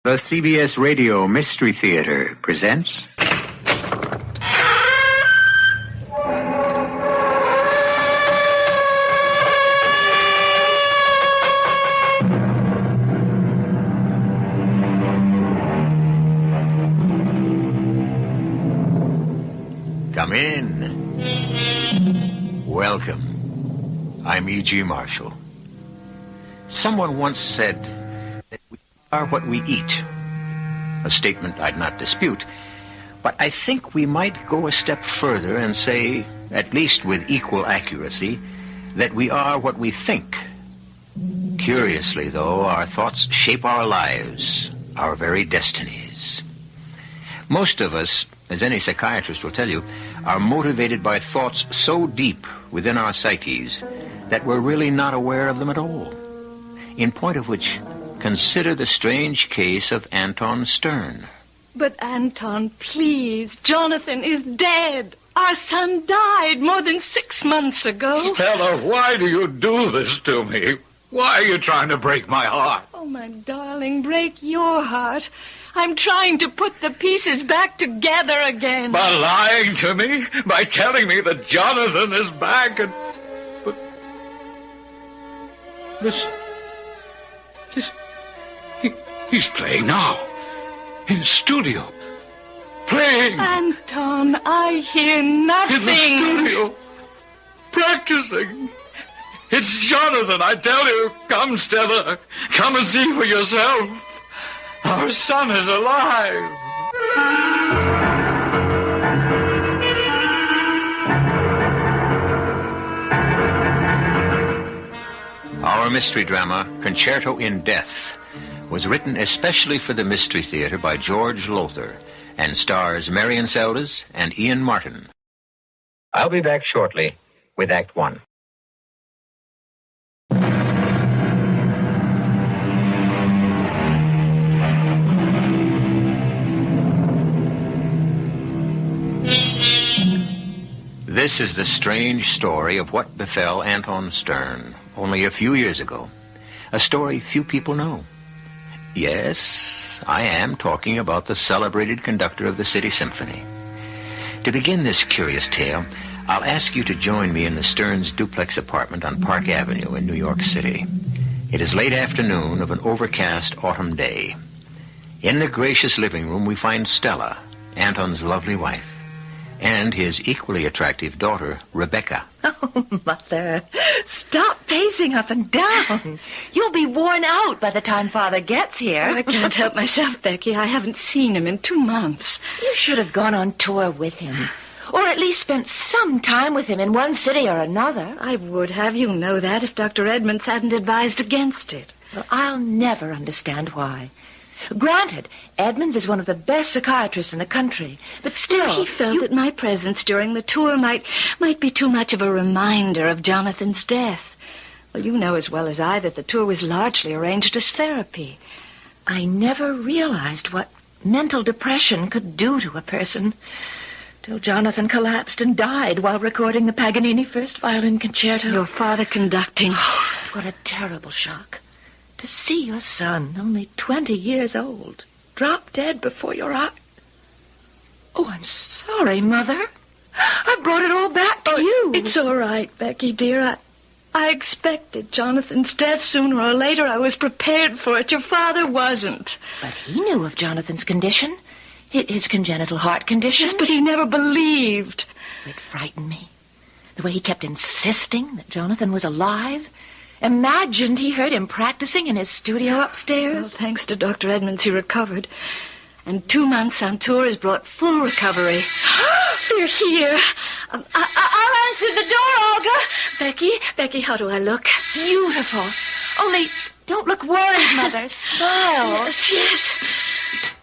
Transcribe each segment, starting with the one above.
The CBS Radio Mystery Theater presents... Come in. Welcome. I'm E.G. Marshall. Someone once said that we are what we eat. A statement I'd not dispute, but I think we might go a step further and say, at least with equal accuracy, that we are what we think. Curiously, though, our thoughts shape our lives, our very destinies. Most of us, as any psychiatrist will tell you, are motivated by thoughts so deep within our psyches that we're really not aware of them at all. In point of which, consider the strange case of Anton Stern. But Anton, please, Jonathan is dead. Our son died more than 6 months ago. Stella, why do you do this to me? Why are you trying to break my heart? Oh, my darling, break your heart. I'm trying to put the pieces back together again. By lying to me? By telling me that Jonathan is back and... But... Listen. He's playing now. In his studio. Playing. Anton, I hear nothing. In the studio. Practicing. It's Jonathan, I tell you. Come, Stella. Come and see for yourself. Our son is alive. Our mystery drama, Concerto in Death, was written especially for the Mystery Theater by George Lowther and stars Marian Seldes and Ian Martin. I'll be back shortly with Act One. This is the strange story of what befell Anton Stern only a few years ago. A story few people know. Yes, I am talking about the celebrated conductor of the City Symphony. To begin this curious tale, I'll ask you to join me in the Stearns' duplex apartment on Park Avenue in New York City. It is late afternoon of an overcast autumn day. In the gracious living room, we find Stella, Anton's lovely wife, and his equally attractive daughter, Rebecca. Oh, Mother, stop pacing up and down. You'll be worn out by the time Father gets here. I can't help myself, Becky. I haven't seen him in 2 months. You should have gone on tour with him, or at least spent some time with him in one city or another. I would have, you know that, if Dr. Edmonds hadn't advised against it. Well, I'll never understand why. Granted, Edmonds is one of the best psychiatrists in the country, but still... He felt that my presence during the tour might be too much of a reminder of Jonathan's death. Well, you know as well as I that the tour was largely arranged as therapy. I never realized what mental depression could do to a person, till Jonathan collapsed and died while recording the Paganini First Violin Concerto. Your father conducting. Oh, what a terrible shock. To see your son, only 20 years old, drop dead before your eyes. Oh, I'm sorry, Mother. I brought it all back to you. It's all right, Becky, dear. I expected Jonathan's death sooner or later. I was prepared for it. Your father wasn't. But he knew of Jonathan's condition. His congenital heart condition. Yes, but he never believed. It frightened me. The way he kept insisting that Jonathan was alive. Imagined he heard him practicing in his studio upstairs. Well, thanks to Dr. Edmonds, he recovered. And 2 months on tour has brought full recovery. They're here. I'll answer the door, Olga. Becky, how do I look? Beautiful. Only don't look worried, Mother. Smile. Yes.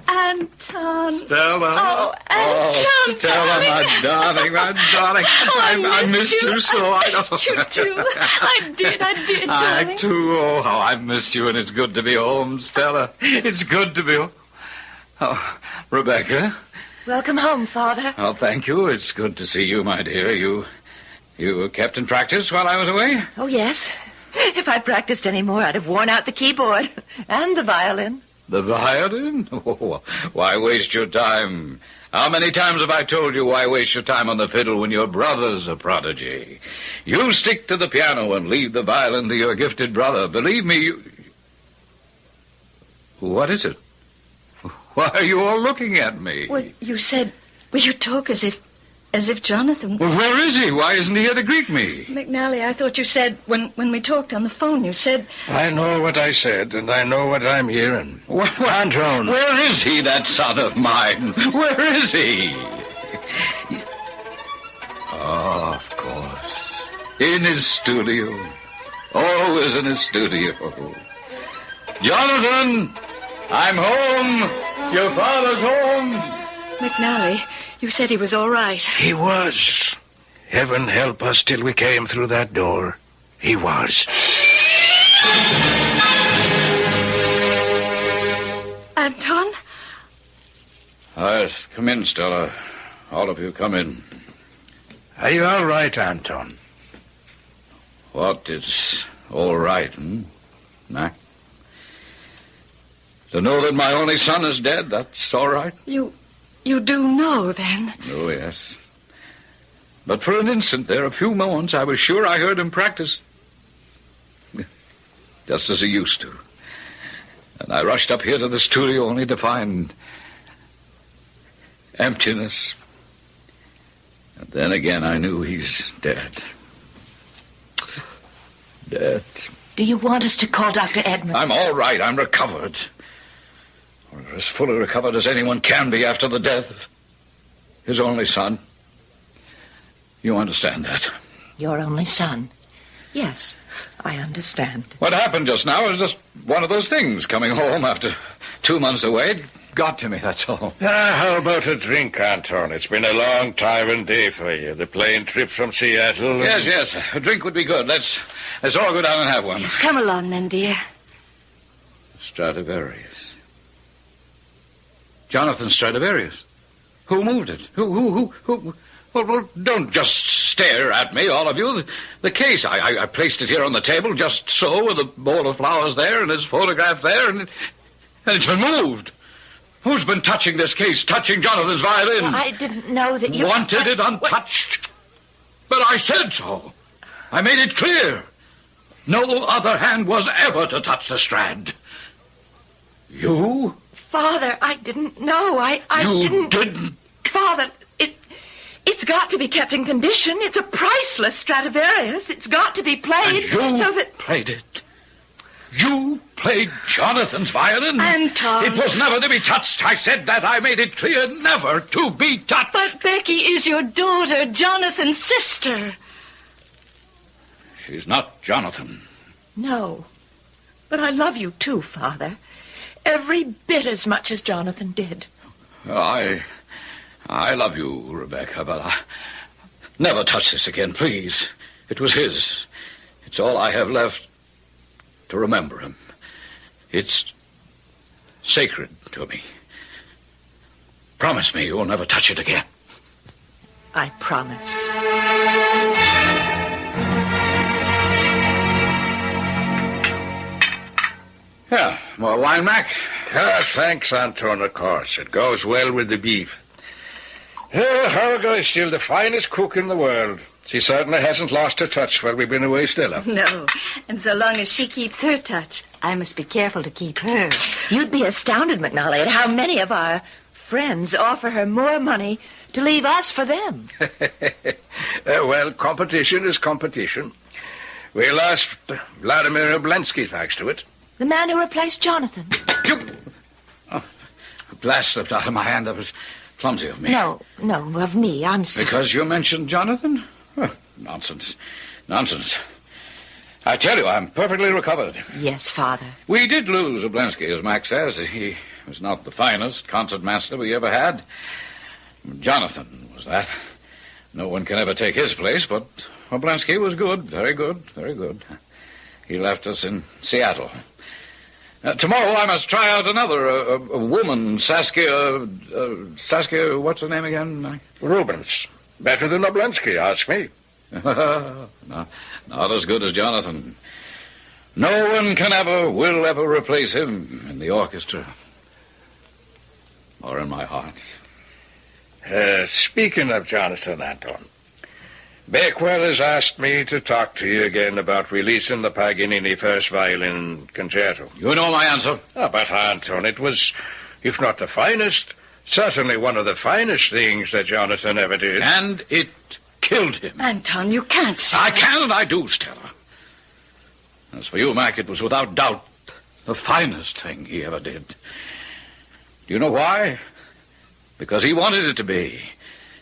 Anton. Stella. Oh, Anton. Stella, my darling. I missed you so. I missed you, too. I did, darling. I, too. Oh, how I've missed you, and it's good to be home, Stella. It's good to be home. Oh, Rebecca. Welcome home, Father. Oh, thank you. It's good to see you, my dear. You kept in practice while I was away? Oh, yes. If I practiced any more, I'd have worn out the keyboard and the violin. The violin? Oh, why waste your time? How many times have I told you why waste your time on the fiddle when your brother's a prodigy? You stick to the piano and leave the violin to your gifted brother. Believe me, you... What is it? Why are you all looking at me? Well, you said... Well, you talk as if Jonathan... Well, where is he? Why isn't he here to greet me? McNally, I thought you said, when we talked on the phone, you said... I know what I said, and I know what I'm hearing. Anton. Where is he, that son of mine? Where is he? Oh, of course. In his studio. Always in his studio. Jonathan! I'm home! Your father's home! McNally, you said he was all right. He was. Heaven help us till we came through that door. He was. Anton? Yes, come in, Stella. All of you, come in. Are you all right, Anton? What is all right, Mac? To know that my only son is dead, that's all right? You do know, then? Oh, yes. But for an instant there, a few moments, I was sure I heard him practice. Just as he used to. And I rushed up here to the studio only to find emptiness. And then again, I knew he's dead. Dead. Do you want us to call Dr. Edmund? I'm all right. I'm recovered. Or as fully recovered as anyone can be after the death of his only son. You understand that? Your only son? Yes, I understand. What happened just now is just one of those things. Coming home after 2 months away, it got to me, that's all. How about a drink, Anton? It's been a long time and day for you. The plane trip from Seattle. Yes. A drink would be good. Let's all go down and have one. Yes, come along then, dear. Stradivarius. Jonathan Stradivarius. Who moved it? Who? Well, don't just stare at me, all of you. The case, I placed it here on the table just so, with a bowl of flowers there and his photograph there, and it's been moved. Who's been touching this case, touching Jonathan's violin? Well, I didn't know that you... Wanted it untouched. But I said so. I made it clear. No other hand was ever to touch the Strad. You? Father, I didn't know. I didn't? Father, it's got to be kept in condition. It's a priceless Stradivarius. It's got to be played and you so that... played it? You played Jonathan's violin? Anton. It was never to be touched. I said that. I made it clear never to be touched. But Becky is your daughter, Jonathan's sister. She's not Jonathan. No. But I love you too, Father. Every bit as much as Jonathan did. I love you, Rebecca, but I... Never touch this again, please. It was his. It's all I have left to remember him. It's sacred to me. Promise me you will never touch it again. I promise. Yeah, more wine, Mac? Thanks, Anton, of course. It goes well with the beef. Helga is still the finest cook in the world. She certainly hasn't lost her touch while we've been away, Stella. No, and so long as she keeps her touch, I must be careful to keep her. You'd be astounded, McNally, at how many of our friends offer her more money to leave us for them. Well, competition is competition. We lost Vladimir Oblensky thanks to it. The man who replaced Jonathan. Oh, a blast slipped out of my hand. That was clumsy of me. No, of me. I'm sorry. Because you mentioned Jonathan? Oh, nonsense. I tell you, I'm perfectly recovered. Yes, Father. We did lose Oblensky, as Max says. He was not the finest concertmaster we ever had. Jonathan was that. No one can ever take his place, but Oblensky was good. Very good, very good. He left us in Seattle. Tomorrow I must try out another, a woman, Saskia, what's her name again? Rubens. Better than Oblensky, ask me. No, not as good as Jonathan. No one will ever replace him in the orchestra. Or in my heart. Speaking of Jonathan, Anton, Bakewell has asked me to talk to you again about releasing the Paganini first violin concerto. You know my answer. But, Anton, it was, if not the finest, certainly one of the finest things that Jonathan ever did. And it killed him. Anton, you can't say I that. can and I do, Stella. As for you, Mac, it was without doubt the finest thing he ever did. Do you know why? Because he wanted it to be.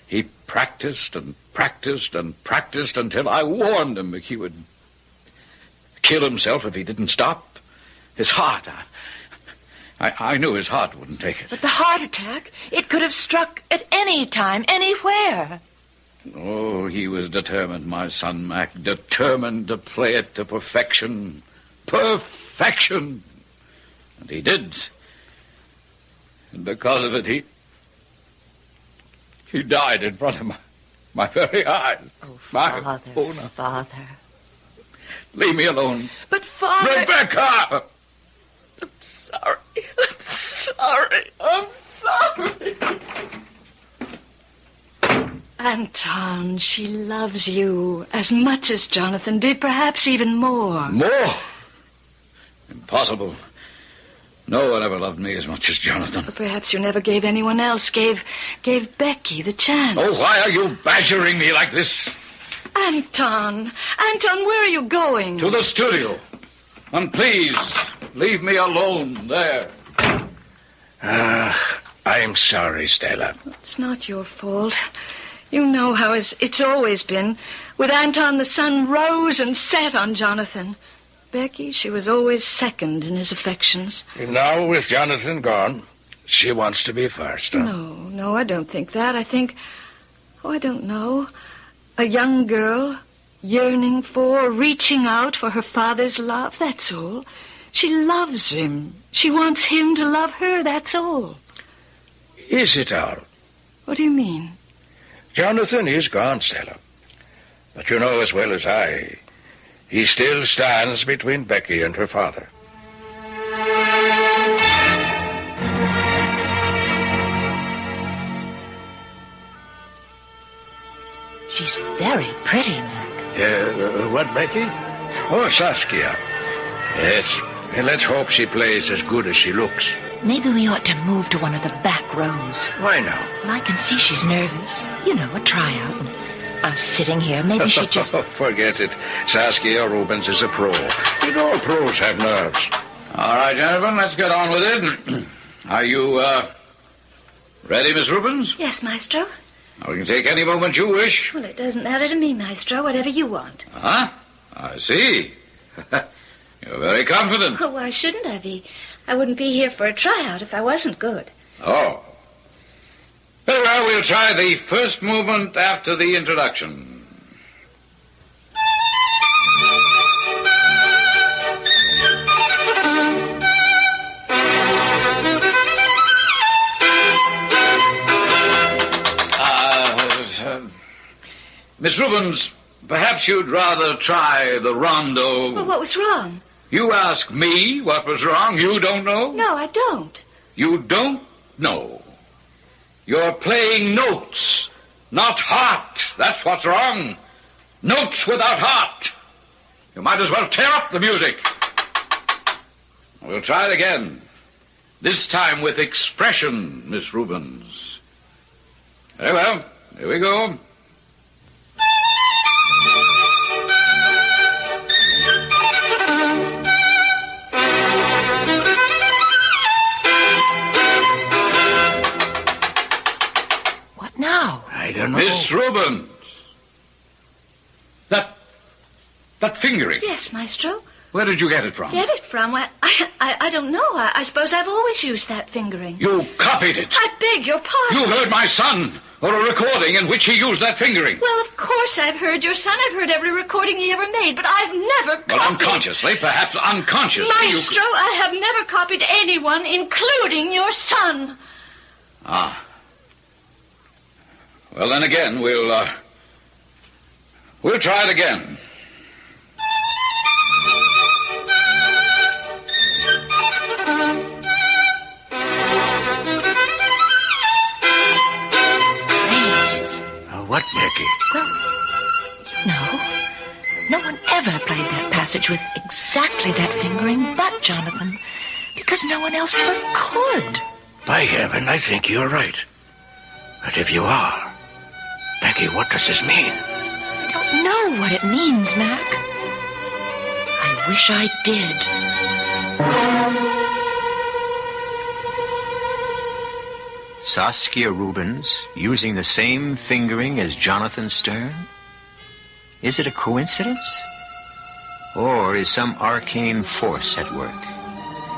He practiced and practiced and practiced until I warned him he would kill himself if he didn't stop. His heart, I knew his heart wouldn't take it. But the heart attack, it could have struck at any time, anywhere. Oh, he was determined, my son, Mac, determined to play it to perfection. Perfection! And he did. And because of it, he died in front of my very eyes. Oh, Father, no. Father. Leave me alone. But, Father... Rebecca! I'm sorry. Anton, she loves you as much as Jonathan did, perhaps even more. More? Impossible. No one ever loved me as much as Jonathan. But perhaps you never gave anyone else, gave Becky the chance. Oh, why are you badgering me like this? Anton, where are you going? To the studio. And please, leave me alone there. I'm sorry, Stella. It's not your fault. You know how it's always been. With Anton, the sun rose and set on Jonathan. Becky, she was always second in his affections. And now, with Jonathan gone, she wants to be first, huh? No, I don't think that. I think, I don't know, a young girl yearning for, reaching out for her father's love, that's all. She loves him. She wants him to love her, that's all. Is it all? What do you mean? Jonathan is gone, Stella. But you know as well as I, he still stands between Becky and her father. She's very pretty, Mac. What, Becky? Oh, Saskia. Yes. And let's hope she plays as good as she looks. Maybe we ought to move to one of the back rows. Why now? Well, I can see she's nervous. You know, a tryout. And us sitting here, maybe she'd just... Forget it. Saskia Rubens is a pro. And all pros have nerves. All right, gentlemen, let's get on with it. Are you, ready, Miss Rubens? Yes, Maestro. We can take any moment you wish. Well, it doesn't matter to me, Maestro, whatever you want. Huh? I see. You're very confident. Oh, why shouldn't I be? I wouldn't be here for a tryout if I wasn't good. Oh. Very well, we'll try the first movement after the introduction. Miss Rubens, perhaps you'd rather try the rondo. Well, what was wrong? You ask me what was wrong. You don't know? No, I don't. You don't know. You're playing notes, not heart. That's what's wrong. Notes without heart. You might as well tear up the music. We'll try it again. This time with expression, Miss Rubens. Very well. Here we go. I don't know. Miss Rubens. That fingering. Yes, Maestro. Where did you get it from? Get it from? I don't know. I suppose I've always used that fingering. You copied it. I beg your pardon. You heard my son, or a recording in which he used that fingering. Well, of course I've heard your son. I've heard every recording he ever made, but I've never copied... Well, unconsciously, perhaps unconsciously. Maestro, I have never copied anyone, including your son. Ah. Well, then again, we'll try it again. Becky? Well, no one ever played that passage with exactly that fingering but Jonathan, because no one else ever could. By heaven, I think you're right. But if you are, Becky, what does this mean? I don't know what it means, Mac. I wish I did. Saskia Rubens using the same fingering as Jonathan Stern? Is it a coincidence? Or is some arcane force at work?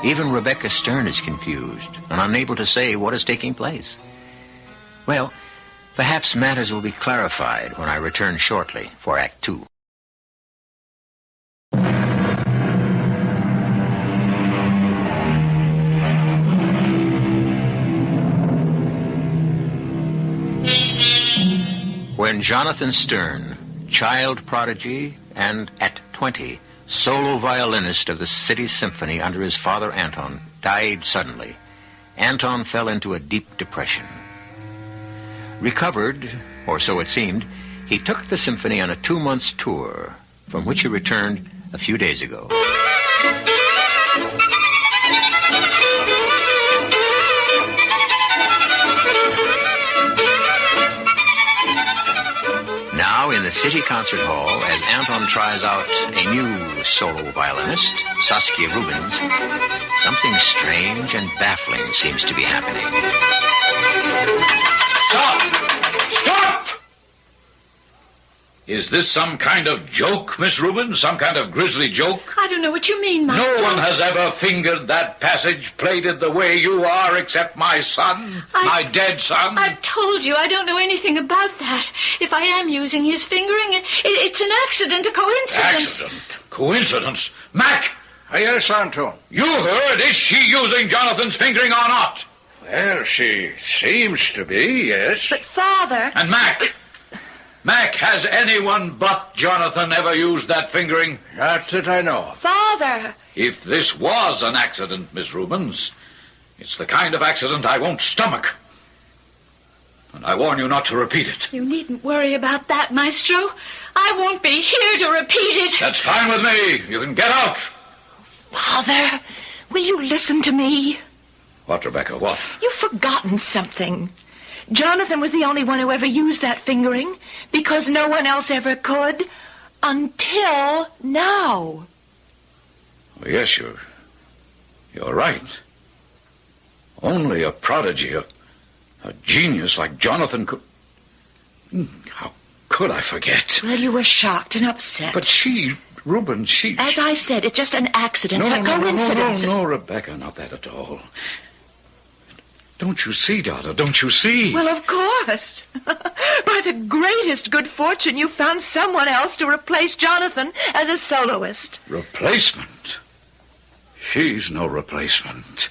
Even Rebecca Stern is confused and unable to say what is taking place. Well, perhaps matters will be clarified when I return shortly for Act 2. When Jonathan Stern, child prodigy and, at 20, solo violinist of the city symphony under his father Anton, died suddenly, Anton fell into a deep depression. Recovered, or so it seemed, he took the symphony on a 2-month tour, from which he returned a few days ago. Now in the City Concert Hall, as Anton tries out a new solo violinist, Saskia Rubens, something strange and baffling seems to be happening. Stop! Stop! Is this some kind of joke, Miss Rubens? Some kind of grisly joke? I don't know what you mean, Master. No one has ever fingered that passage, played it the way you are, except my son, my dead son. I've told you I don't know anything about that. If I am using his fingering, it's an accident, a coincidence. Accident? Coincidence? Mac! Yes, Anton. You heard, is she using Jonathan's fingering or not? Well, she seems to be, yes. But, Father... And Mac! Mac, has anyone but Jonathan ever used that fingering? Not that I know of. Father! If this was an accident, Miss Rubens, it's the kind of accident I won't stomach. And I warn you not to repeat it. You needn't worry about that, Maestro. I won't be here to repeat it. That's fine with me. You can get out. Father, will you listen to me? What, Rebecca, what? You've forgotten something. Jonathan was the only one who ever used that fingering, because no one else ever could, until now. Well, yes, you're right. Only a prodigy, a genius like Jonathan could... How could I forget? Well, you were shocked and upset. But Reuben, As I said, it's just an accident, a coincidence. No, Rebecca, not that at all. Don't you see, daughter? Don't you see? Well, of course. By the greatest good fortune, you found someone else to replace Jonathan as a soloist. Replacement? She's no replacement.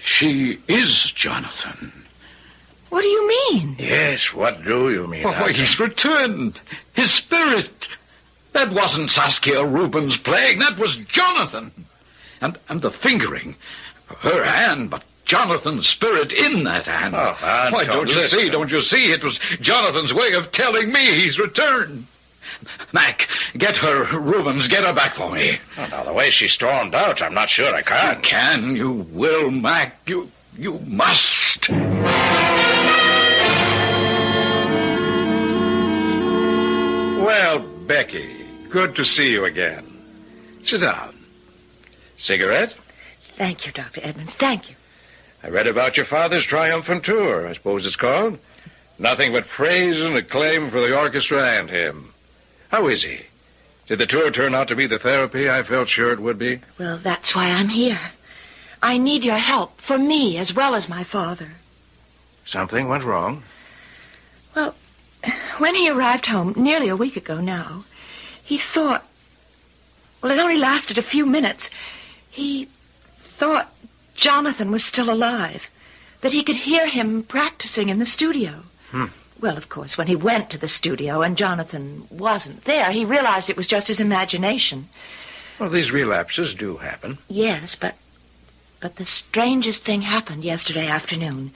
She is Jonathan. What do you mean? Yes, what do you mean? Oh, he's returned. His spirit. That wasn't Saskia Rubens playing. That was Jonathan. And the fingering. Her hand, but Jonathan's spirit in that hand. Oh, Anton, why, don't you see? It was Jonathan's way of telling me he's returned. Mac, get her, Rubens, get her back for me. Oh, now, the way she stormed out, I'm not sure I can. You can, you will, Mac. You must. Well, Becky, good to see you again. Sit down. Cigarette? Thank you, Dr. Edmonds. Thank you. I read about your father's triumphant tour, I suppose it's called. Nothing but praise and acclaim for the orchestra and him. How is he? Did the tour turn out to be the therapy I felt sure it would be? Well, that's why I'm here. I need your help, for me as well as my father. Something went wrong? Well, when he arrived home, nearly a week ago now, he thought... Well, it only lasted a few minutes. He thought Jonathan was still alive, that he could hear him practicing in the studio. Well, of course, when he went to the studio and Jonathan wasn't there, he realized it was just his imagination. Well, these relapses do happen. Yes, but the strangest thing happened yesterday afternoon.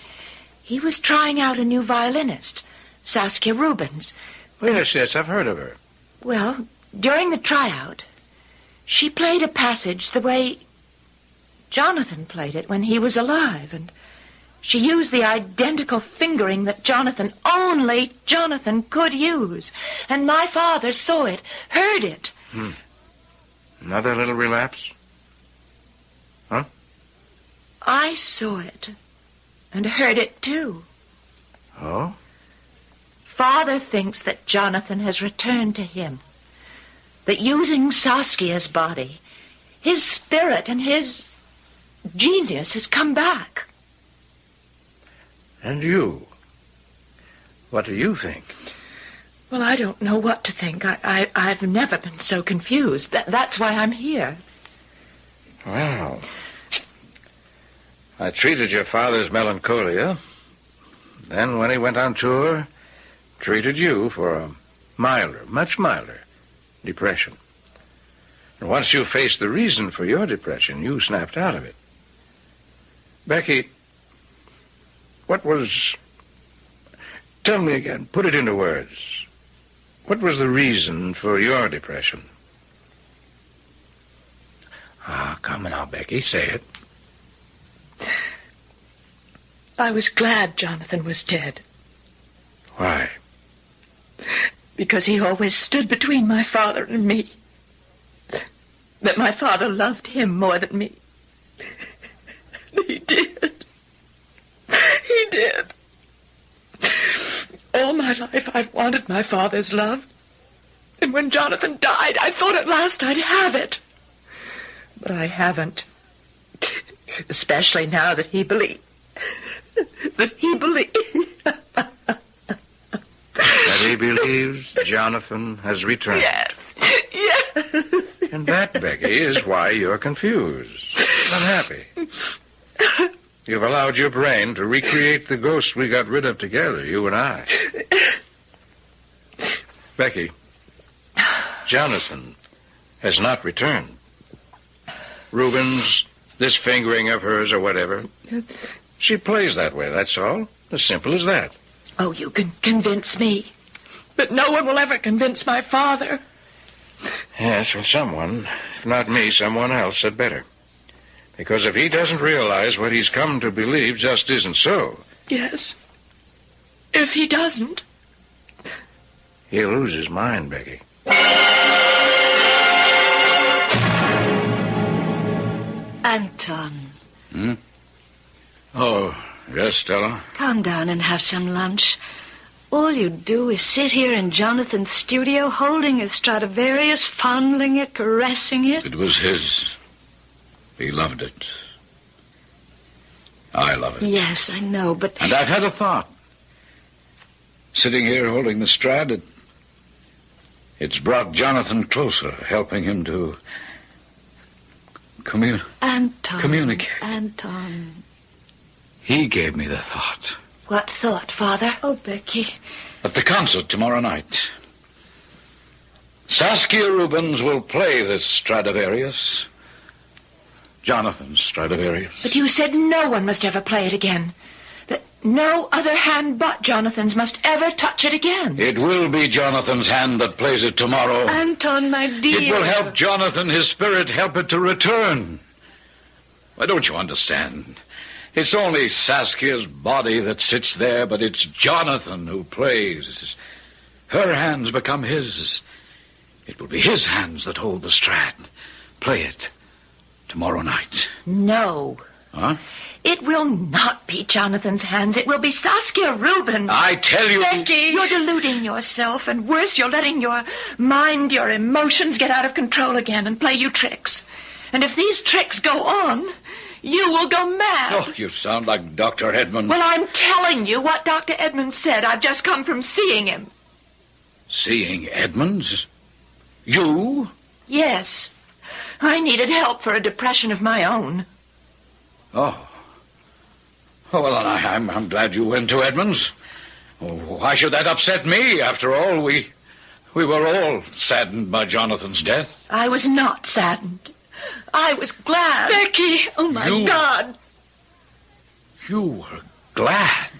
He was trying out a new violinist, Saskia Rubens. Yes, I've heard of her. Well, during the tryout, she played a passage the way Jonathan played it when he was alive, and she used the identical fingering that only Jonathan could use. And my father saw it, heard it. Another little relapse? Huh? I saw it and heard it too. Oh? Father thinks that Jonathan has returned to him. That using Saskia's body, his spirit and his genius has come back. And you? What do you think? Well, I don't know what to think. I've never been so confused. That's why I'm here. Well, I treated your father's melancholia. Then when he went on tour, treated you for a milder, much milder, depression. And once you faced the reason for your depression, you snapped out of it. Becky, what was... Tell me again, put it into words. What was the reason for your depression? Come now, Becky, say it. I was glad Jonathan was dead. Why? Because he always stood between my father and me. That my father loved him more than me. He did. He did. All my life I've wanted my father's love. And when Jonathan died, I thought at last I'd have it. But I haven't. Especially now that he believes. That he believes Jonathan has returned. Yes. And that, Becky, is why you're confused, unhappy. You've allowed your brain to recreate the ghost we got rid of together, you and I. Becky, Jonathan has not returned. Rubens, this fingering of hers or whatever, she plays that way, that's all. As simple as that. Oh, you can convince me. But no one will ever convince my father. Yes, well, someone, if not me, someone else had better. Because if he doesn't realize what he's come to believe just isn't so... Yes. If he doesn't... he'll lose his mind, Becky. Anton. Oh, yes, Stella? Come down and have some lunch. All you do is sit here in Jonathan's studio, holding his Stradivarius, fondling it, caressing it. It was his. He loved it. I love it. Yes, I know, but... And I've had a thought. Sitting here holding the Strad, it's brought Jonathan closer, helping him to Anton. communicate. Anton. He gave me the thought. What thought, Father? Oh, Becky. At the concert tomorrow night, Saskia Rubens will play this Stradivarius. Jonathan's Stradivarius. But you said no one must ever play it again. That no other hand but Jonathan's must ever touch it again. It will be Jonathan's hand that plays it tomorrow. Anton, my dear. It will help Jonathan, his spirit, help it to return. Why, don't you understand? It's only Saskia's body that sits there, but it's Jonathan who plays. Her hands become his. It will be his hands that hold the Strad. Play it tomorrow night. No. Huh? It will not be Jonathan's hands. It will be Saskia Rubens. I tell you... Becky, you're deluding yourself, and worse, you're letting your mind, your emotions get out of control again and play you tricks. And if these tricks go on... you will go mad. Oh, you sound like Dr. Edmund. Well, I'm telling you what Dr. Edmund said. I've just come from seeing him. Seeing Edmonds? You? Yes. I needed help for a depression of my own. Oh. Oh, well, I'm glad you went to Edmonds. Oh, why should that upset me? After all, we were all saddened by Jonathan's death. I was not saddened. I was glad. Becky! Oh, my God. You were glad.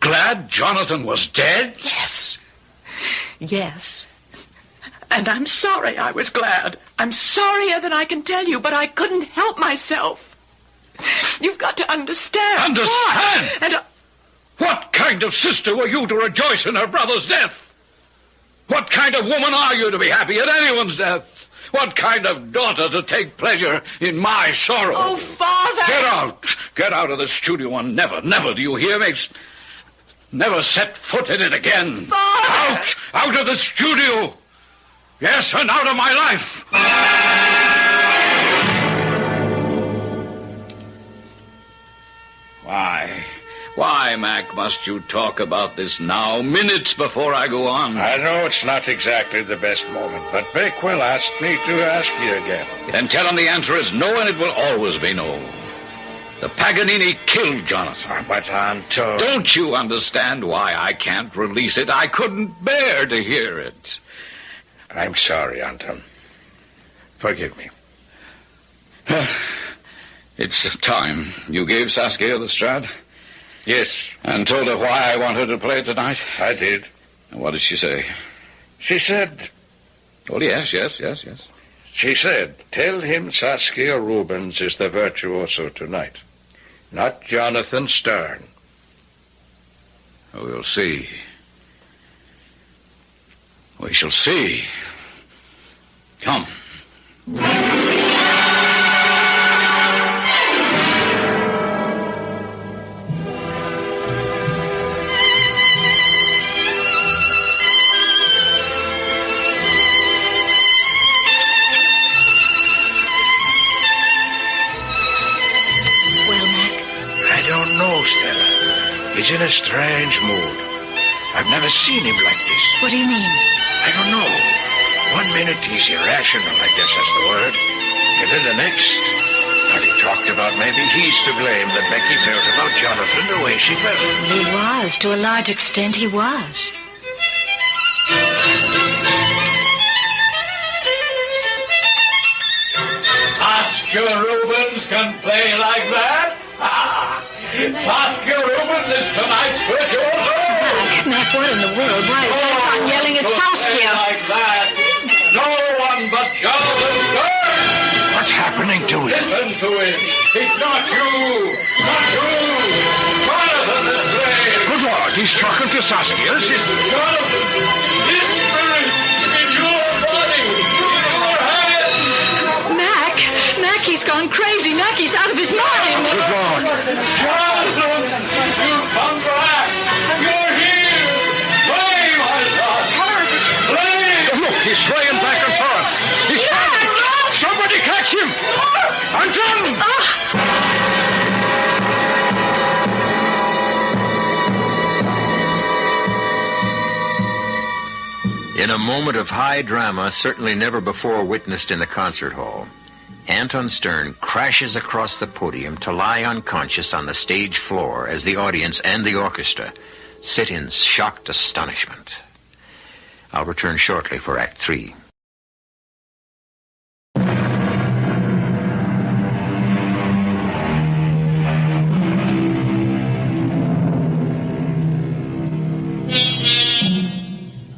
Glad? glad Jonathan was dead? Yes. Yes. And I'm sorry I was glad. I'm sorrier than I can tell you, but I couldn't help myself. You've got to understand. Understand? And What kind of sister were you to rejoice in her brother's death? What kind of woman are you to be happy at anyone's death? What kind of daughter to take pleasure in my sorrow? Oh, Father! Get out! Get out of the studio and never, never, do you hear me? Never set foot in it again. Father! Out! Out of the studio! Yes, and out of my life! Why, Mac, must you talk about this now, minutes before I go on? I know it's not exactly the best moment, but Bakewell asked me to ask you again. Then tell him the answer is no, and it will always be no. The Paganini killed Jonathan. But, Anton... Don't you understand why I can't release it? I couldn't bear to hear it. I'm sorry, Anton. Forgive me. It's time. You gave Saskia the Strad? Yes. And told her why I want her to play tonight? I did. And what did she say? She said... Oh, yes. She said, tell him Saskia Rubens is the virtuoso tonight, not Jonathan Stern. We'll see. We shall see. Come. He's in a strange mood. I've never seen him like this. What do you mean? I don't know. 1 minute he's irrational, I guess that's the word. And then the next, well, he talked about maybe he's to blame that Becky felt about Jonathan the way she felt. Well, he was. To a large extent, he was. Saskia Rubens can play like that? Saskia Rubens is tonight's virtuoso. Mac, what in the world? Why is Anton yelling at Saskia? Like that. No one but Jonathan Stern. What's happening to him? Listen to it. It's not you. Not you. Jonathan is playing. Good Lord, he's talking to Saskia, is it? Jonathan, his spirit in your body, in your hands. Mac, he's gone crazy. Mac, he's out of his mind. Good Lord. Jonathan, you've come back. You're here. Play, my son. Play. Look, he's swaying back and forth. He's falling. Somebody catch him. Anton! In a moment of high drama, certainly never before witnessed in the concert hall, Anton Stern crashes across the podium to lie unconscious on the stage floor as the audience and the orchestra sit in shocked astonishment. I'll return shortly for Act 3.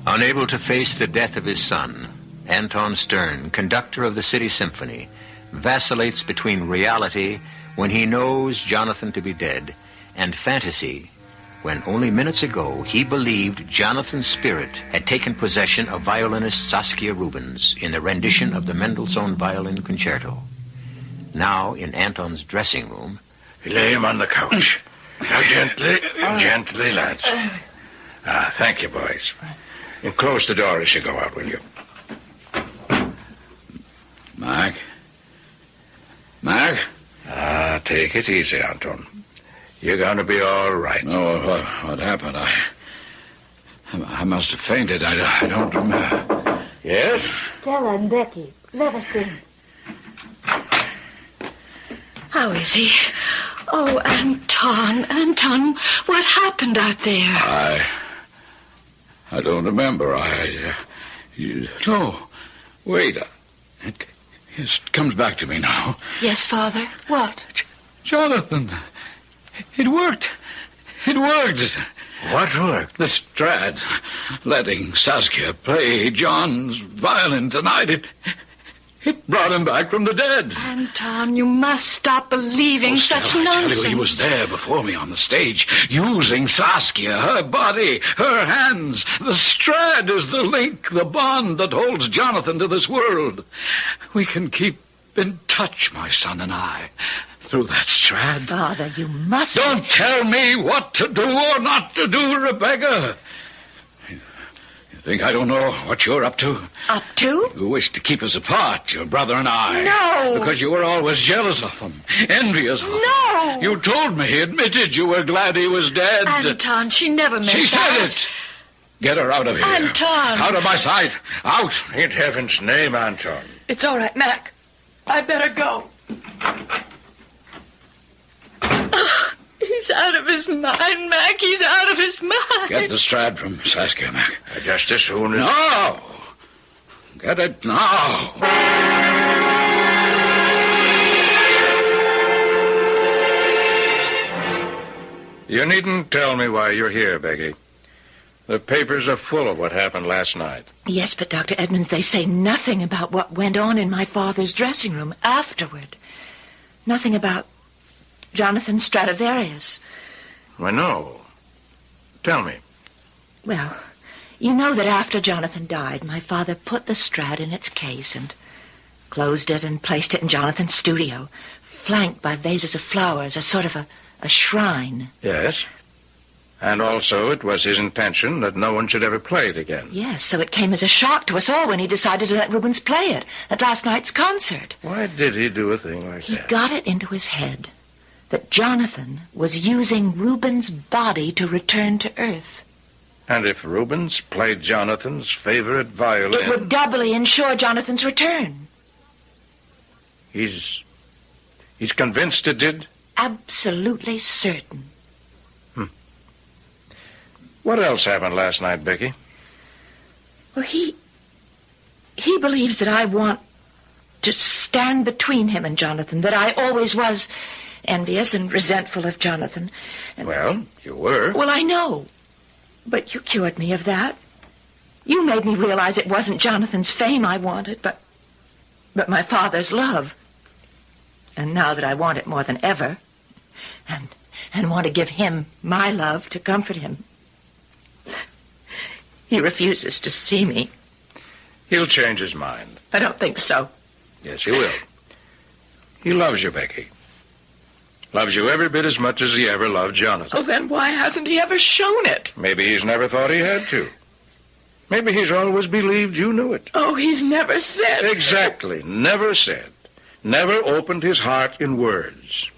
Unable to face the death of his son, Anton Stern, conductor of the City Symphony, vacillates between reality when he knows Jonathan to be dead and fantasy when only minutes ago he believed Jonathan's spirit had taken possession of violinist Saskia Rubens in the rendition of the Mendelssohn Violin Concerto. Now, in Anton's dressing room... Lay him on the couch. Now, gently, lads. Thank you, boys. And close the door as you go out, will you? Mac? Take it easy, Anton. You're going to be all right. No, what happened? I must have fainted. I don't remember. Yes? Stella and Becky, let us in. How is he? Oh, Anton, what happened out there? I don't remember. No, wait. It comes back to me now. Yes, Father. What? Jonathan. It worked. What work? The Strad. Letting Saskia play John's violin tonight. It brought him back from the dead. Anton, you must stop believing such I nonsense. tell you, he was there before me on the stage, using Saskia, her body, her hands. The Strad is the link, the bond that holds Jonathan to this world. We can keep in touch, my son and I, through that Strad. Father, you must... Don't tell me what to do or not to do, Rebecca. You think I don't know what you're up to? Up to? You wish to keep us apart, your brother and I. No. Because you were always jealous of him, envious of him. No. You told me, admitted you were glad he was dead. Anton, she never meant She that. said it. Get her out of here. Anton. Out of my sight. Out. In heaven's name, Anton. It's all right, Mac. I better go. He's out of his mind, Mac. He's out of his mind. Get the Strad from Saskia, Mac. Just as soon as... No. Get it now. You needn't tell me why you're here, Becky. The papers are full of what happened last night. Yes, but Dr. Edmonds, they say nothing about what went on in my father's dressing room afterward. Nothing about Jonathan Stradivarius. Why, no. Tell me. Well, you know that after Jonathan died, my father put the Strad in its case and closed it and placed it in Jonathan's studio, flanked by vases of flowers, a sort of a shrine. Yes. And also it was his intention that no one should ever play it again. Yes, so it came as a shock to us all when he decided to let Rubens play it at last night's concert. Why did he do a thing like He that? got it into his head that Jonathan was using Rubens' body to return to Earth. And if Rubens played Jonathan's favorite violin... It would doubly ensure Jonathan's return. He's convinced it did? Absolutely certain. What else happened last night, Becky? Well, he believes that I want to stand between him and Jonathan, that I always was envious and resentful of Jonathan. And, Well, you were. well, I know, but you cured me of that. You made me realize it wasn't Jonathan's fame I wanted, but my father's love. And now that I want it more than ever, and want to give him my love to comfort him, he refuses to see me. He'll change his mind. I don't think so. Yes, he will. He loves you, Becky. Loves you every bit as much as he ever loved Jonathan. Oh, then why hasn't he ever shown it? Maybe he's never thought he had to. Maybe he's always believed you knew it. Oh, he's never said. Exactly. Never said. Never opened his heart in words.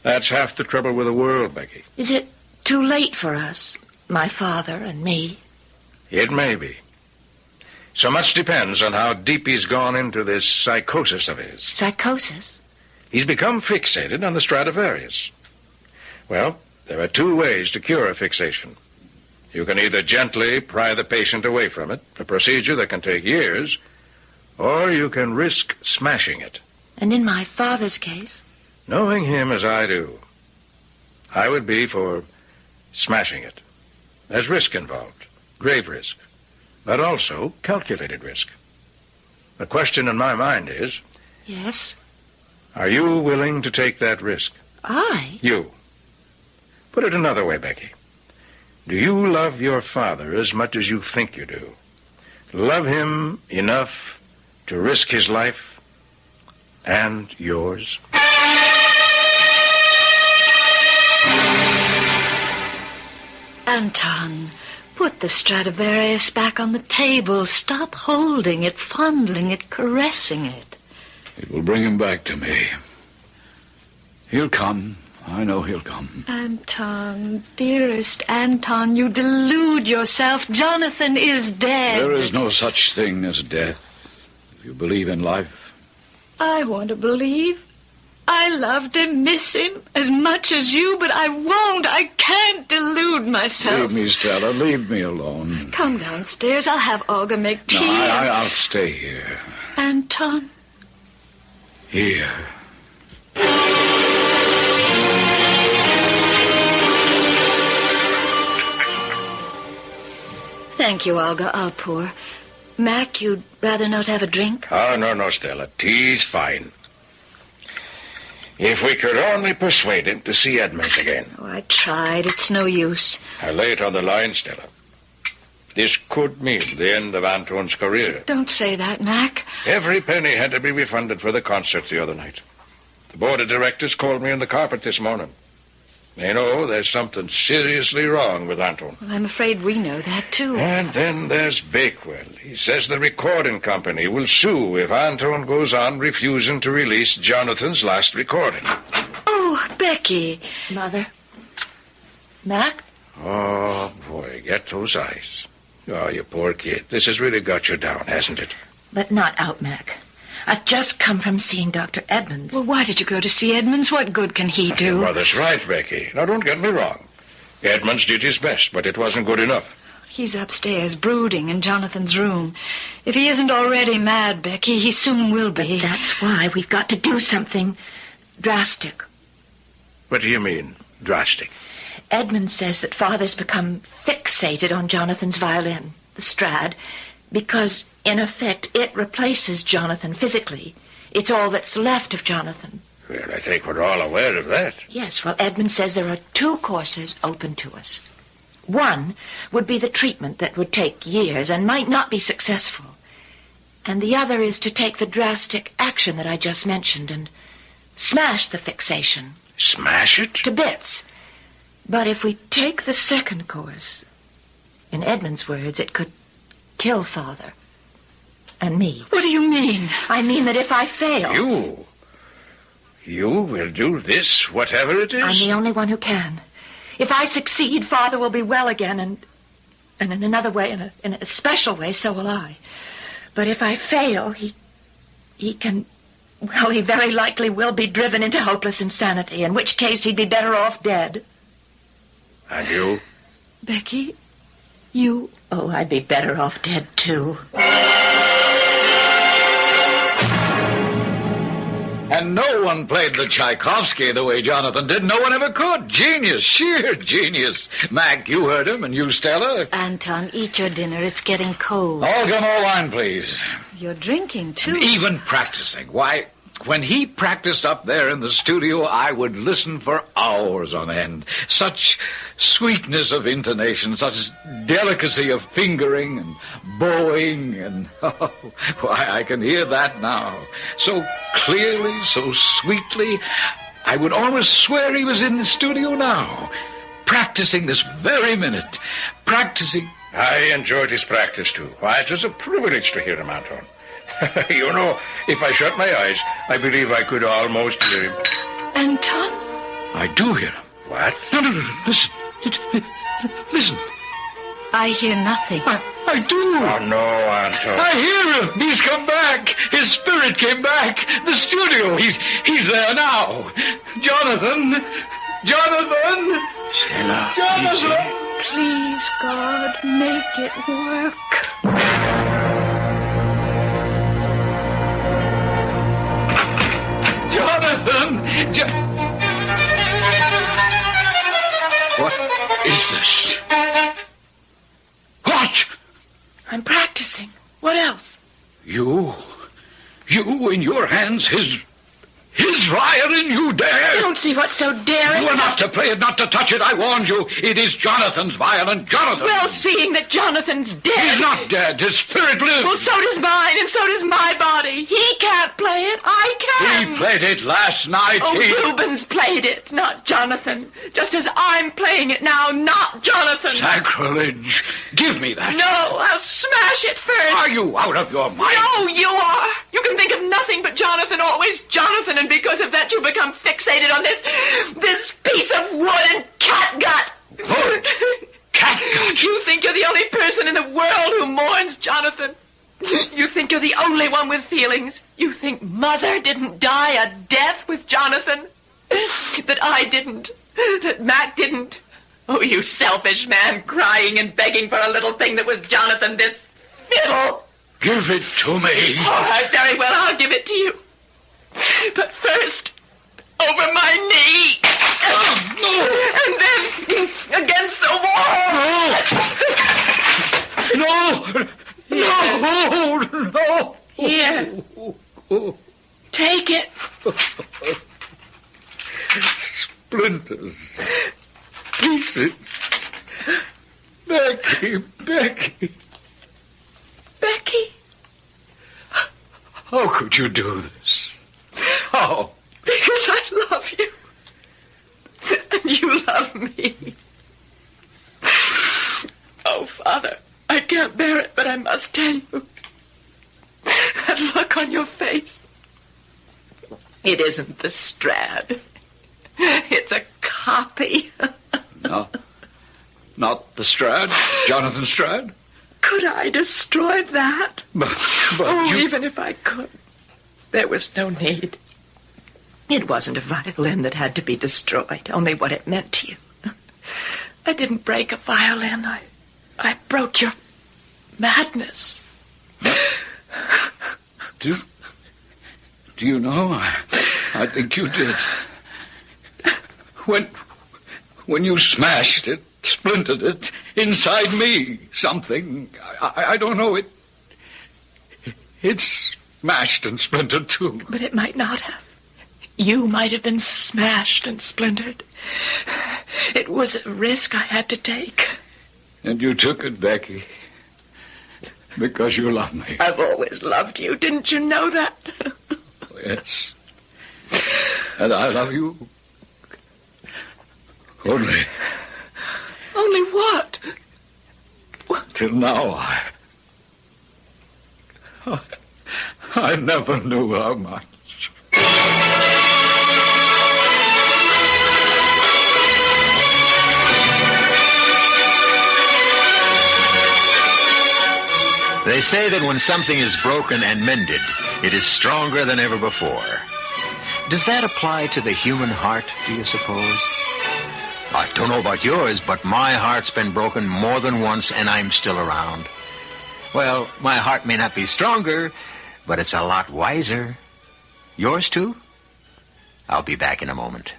That's half the trouble with the world, Becky. Is it too late for us, my father and me? It may be. So much depends on how deep he's gone into this psychosis of his. Psychosis? He's become fixated on the Stradivarius. Well, there are two ways to cure a fixation. You can either gently pry the patient away from it, a procedure that can take years, or you can risk smashing it. And in my father's case? Knowing him as I do, I would be for smashing it. There's risk involved, grave risk, but also calculated risk. The question in my mind is... Yes? Are you willing to take that risk? I? You. Put it another way, Becky. Do you love your father as much as you think you do? Love him enough to risk his life and yours? Anton, put the Stradivarius back on the table. Stop holding it, fondling it, caressing it. It will bring him back to me. He'll come. I know he'll come. Anton, dearest Anton, you delude yourself. Jonathan is dead. There is no such thing as death. If you believe in life. I want to believe. I loved him, miss him, as much as you, but I won't. I can't delude myself. Leave me, Stella. Leave me alone. Come downstairs. I'll have Olga make tea. No, I'll stay here. Anton. Here. Thank you, Olga. I'll pour. Mac, you'd rather not have a drink? Oh, no, Stella. Tea's fine. If we could only persuade him to see Edmonds again. Oh, I tried. It's no use. I lay it on the line, Stella. This could mean the end of Anton's career. Don't say that, Mac. Every penny had to be refunded for the concert the other night. The board of directors called me on the carpet this morning. They know there's something seriously wrong with Anton. Well, I'm afraid we know that, too. And then there's Bakewell. He says the recording company will sue if Anton goes on refusing to release Jonathan's last recording. Oh, Becky. Mother. Mac? Oh, boy, get those eyes. Oh, you poor kid. This has really got you down, hasn't it? But not out, Mac. I've just come from seeing Dr. Edmonds. Well, why did you go to see Edmonds? What good can he do? Your mother's right, Becky. Now, don't get me wrong. Edmonds did his best, but it wasn't good enough. He's upstairs, brooding in Jonathan's room. If he isn't already mad, Becky, he soon will be. But that's why we've got to do something drastic. What do you mean, drastic? Edmonds says that Father's become fixated on Jonathan's violin, the Strad, because, in effect, it replaces Jonathan physically. It's all that's left of Jonathan. Well, I think we're all aware of that. Yes, well, Edmonds says there are 2 courses open to us. One would be the treatment that would take years and might not be successful. And the other is to take the drastic action that I just mentioned and smash the fixation. Smash it? To bits. But if we take the second course, in Edmonds' words, it could kill Father. And me. What do you mean? I mean that if I fail... You will do this, whatever it is? I'm the only one who can. If I succeed, Father will be well again, and in another way, in a special way, so will I. But if I fail, he can... Well, he very likely will be driven into hopeless insanity, in which case he'd be better off dead. And you? Becky, you... Oh, I'd be better off dead, too. And no one played the Tchaikovsky the way Jonathan did. No one ever could. Genius, sheer genius. Mac, you heard him, and you, Stella. Anton, eat your dinner. It's getting cold. Olga, more wine, please. You're drinking, too. And even practicing. Why, when he practiced up there in the studio, I would listen for hours on end. Such sweetness of intonation, such delicacy of fingering and bowing, and why, I can hear that now. So clearly, so sweetly, I would almost swear he was in the studio now, practicing this very minute, practicing. I enjoyed his practice, too. Why, it was a privilege to hear him, Anton. You know, if I shut my eyes, I believe I could almost hear him. Anton? I do hear him. What? No, listen. Listen. I hear nothing. I do. Oh, no, Anton. I hear him. He's come back. His spirit came back. The studio. He's there now. Jonathan. Stella, Jonathan. easy. Please, God, make it work. Jonathan! What is this? What? I'm practicing. What else? You in your hands, his violin, you dare? You don't see what's so daring? You are not to play it, not to touch it. I warned you. It is Jonathan's violin. Jonathan. Well, seeing that Jonathan's dead... He's not dead. His spirit lives. Well, so does mine, and so does my body. He can't play it. I can. He played it last night. Oh, Rubens played it, not Jonathan. Just as I'm playing it now, not Jonathan. Sacrilege. Give me that. No, I'll smash it first. Are you out of your mind? No, you are. You can think of nothing but Jonathan, always Jonathan, and because of that you become fixated on this piece of wood and catgut. Wood? Catgut? You think you're the only person in the world who mourns Jonathan. You think you're the only one with feelings. You think Mother didn't die a death with Jonathan. That I didn't. That Mac didn't. Oh, you selfish man, crying and begging for a little thing that was Jonathan, this fiddle. Give it to me. All right, very well, I'll give it to you. But first, over my knee. And then against the wall. No, No. Here. Take it. Splinters. Pieces. Becky. Becky? How could you do this? How? Because I love you. And you love me. Oh, Father, I can't bear it, but I must tell you. That look on your face. It isn't the Strad. It's a copy. No. Not the Strad? Jonathan Strad? Could I destroy that? But oh, you... even if I could. There was no need. It wasn't a violin that had to be destroyed, only what it meant to you. I didn't break a violin. I broke your madness. Do you know? I think you did. When you smashed it, splintered it, inside me, something, I don't know, it's smashed and splintered too. But it might not have. You might have been smashed and splintered. It was a risk I had to take. And you took it, Becky, because you love me. I've always loved you. Didn't you know that? Yes. And I love you. Only what? Till now, I never knew how much. They say that when something is broken and mended, it is stronger than ever before. Does that apply to the human heart, do you suppose? I don't know about yours, but my heart's been broken more than once, and I'm still around. Well, my heart may not be stronger, but it's a lot wiser. Yours too? I'll be back in a moment.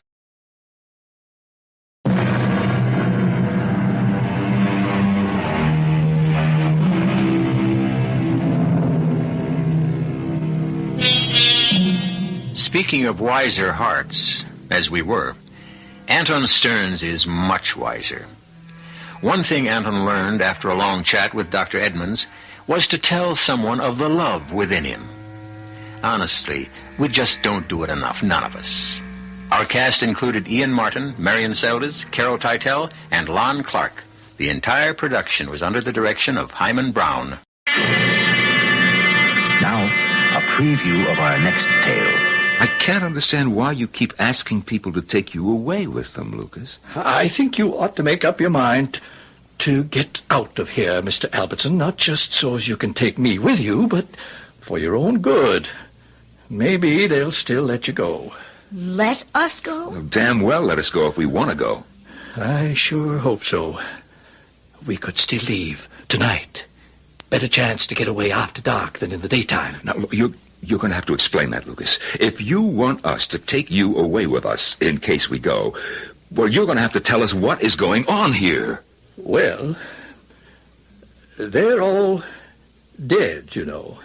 Speaking of wiser hearts, as we were, Anton Stearns is much wiser. One thing Anton learned after a long chat with Dr. Edmonds was to tell someone of the love within him. Honestly, we just don't do it enough, none of us. Our cast included Ian Martin, Marian Seldes, Carol Teitel, and Lon Clark. The entire production was under the direction of Himan Brown. Now, a preview of our next tale. I can't understand why you keep asking people to take you away with them, Lucas. I think you ought to make up your mind to get out of here, Mr. Albertson, not just so as you can take me with you, but for your own good. Maybe they'll still let you go. Let us go? Well, damn well let us go if we want to go. I sure hope so. We could still leave tonight. Better chance to get away after dark than in the daytime. Now, you're going to have to explain that, Lucas. If you want us to take you away with us in case we go, well, you're going to have to tell us what is going on here. Well, they're all dead, you know.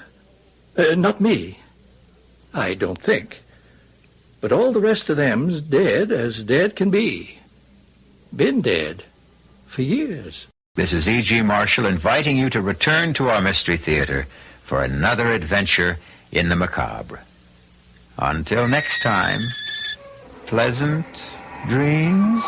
Not me. I don't think. But all the rest of them's dead as dead can be. Been dead for years. This is E.G. Marshall inviting you to return to our Mystery Theater for another adventure in the macabre. Until next time, pleasant dreams.